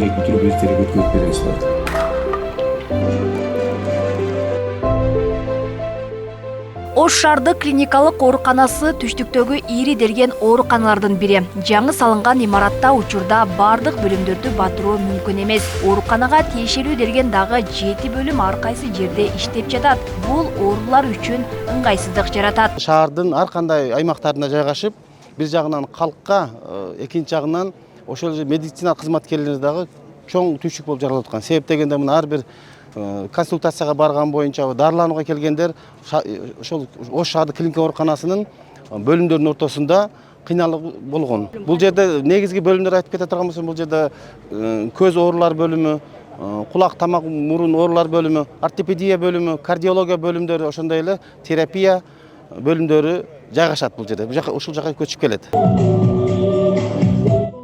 керек бүтүрүп эртерээк өткөрүп беребиз. Ош шаардык клиникалык ооруканасы түштүктөгү ири делген ооруканалардын бири. Жаңы салынган имаратта учурда бардык бөлүмдөрдү батыруу мүмкүн эмес. Ооруканага тиешелүү делген дагы 7 бөлүм ар кайсы жерде иштеп жатат. Бул оорулар үчүн ыңгайсыздык жаратат. Шаардын ар кандай аймактарына жайгашып, бир жагынан калкка, экинчи жагынан ошол медицина кызматкерлери дагы чоң түйшүк болуп жаралып аткан. Себеп дегенде мына ар бир консультацияга барган боюнча дарыланууга келгендер ошол Ош шаардык клиника ооруканасынын бөлүмдөрүнүн ортосунда кыйналып болгон. Бул жерде негизги бөлүмдөр айтып кете турган болсом, бул жерде көз оорулар бөлүмү, кулак, тамак, мурун оорулар бөлүмү, ортопедия бөлүмү, кардиология бөлүмдөрү, ошондой эле терапия бөлүмдөрү жайгашат бул жерде. Ушул жака көчүп келет.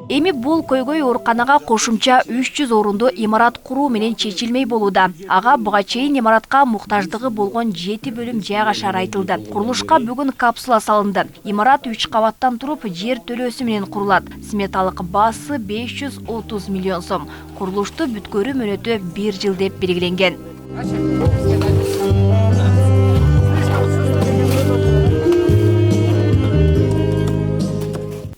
Эми бул көйгөй ооруканага кошумча 300 орунду имарат куруу менен чечилмей болууда. Ага буга чейин имаратка муктаждыгы болгон 7 бөлүм жайгашары айтылды. Курулушка бүгүн капсула салынды. Имарат 3 кабаттан туруп, жер төлөөсү менен курулат. Сметалык баасы 530 миллион сом. Курулушту бүткөрүү мөөнөтү 1 жыл деп белгиленген.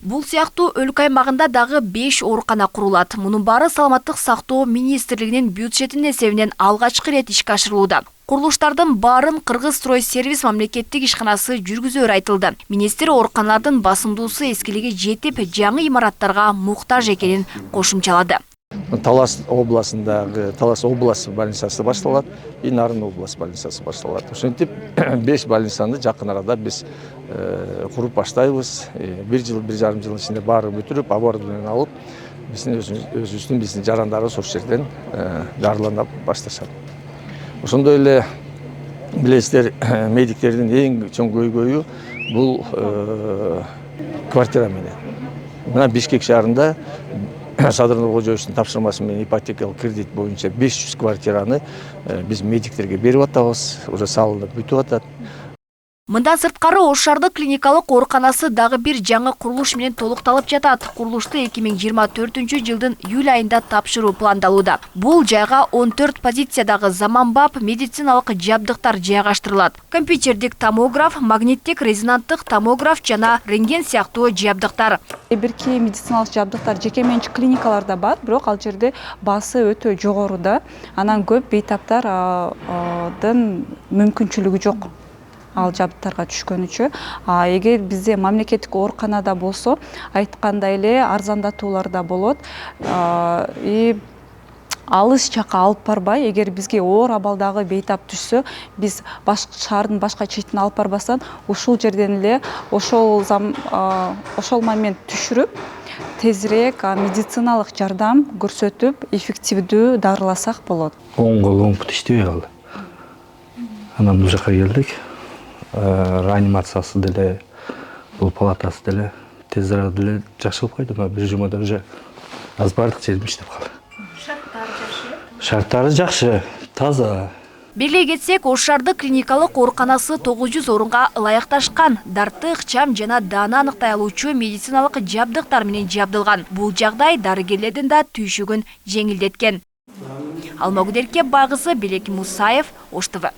Бул сыяктуу өлкө аймагында дагы 5 оорукана курулат. Мунун баары саламаттык сактоо министрлигинин бюджетинин эсебинен алгачкы ирет ишке ашырылууда. Курулуштардын баарын Кыргыз строй сервис мамлекеттик ишканасы жүргүзөөрү айтылды. Министр ооруканалардын басымдуусу эскилиги жетип, жаңы имараттарга муктаж экенин кошумчалады. Талас областындагы Талас областы больницасы башталат, и Нарын область больницасы башталат. Ошентип 5 больницаны жакын арада биз куруп баштайбыз. 1 жыл, 1,5 жыл ичинде баары бүтүрүп, оборудование алып, биздин жарандары ошол жерден дарылана башташат. Ошондой эле билесиздер, медиктердин эң чоң көйгөйү бул квартира менен. Мына Бишкек шаарында Садыр Нуркожоевичтин тапшырмасы менен ипотекалык кредит боюнча 500 квартираны биз медиктерге берип атабыз, уже салынып бүтүп атат. Мындан сырткары Ош шаардык клиникалык ооруканасы дагы бир жаңы курулуш менен толукталып жатат. Курулушту 2024 жылдын июль айында тапшыруу пландалууда. Бул жайга 14 позициядагы заманбап медициналык жабдыктар жайгаштырылат. Компьютердик томограф, магниттик резонанттык томограф жана рентген сыяктуу жабдыктар. Бирки медициналык жабдыктар жеке менчик клиникаларда бар, бирок ал жерде баасы өтө жогоруда. Анан көп бейтаптардын мүмкүнчүлүгү жок. Ал жабдыктарга түшкөнүчө. Эгер бизде мамлекеттик ооруканада болсо, айткандай эле арзандатуулар да болот. Алыс жака алып барбай, эгер бизге оор абалдагы бейтап түшсө, биз шаардын башка четине алып барбастан, ушул жерден эле ошол момент түшүрүп, тезирээк медициналык жардам көрсөтүп, эффективдүү дарыласак болот. Оң кол оң бут иштебей калды. Анан бул жака келдик. Реанимациясы деле, бул палатасы деле, тез арада деле жакшы болуп калды. Бир жумада уже аз бардык жерим иштеп калды. Шарттары жакшы, таза. Белгилей кетсек, Ош шаардык клиникалык ооруканасы 900 орунга ылайыкташкан. Дарты, ыкчам жана дааны аныктай алуучу медициналык жабдыктар менен жабдылган. Бул жагдай дарыгерлердин да түйшүгүн жеңилдеткен. Алмагүл Эркебай, Белек Мусаев, Ош ТВ.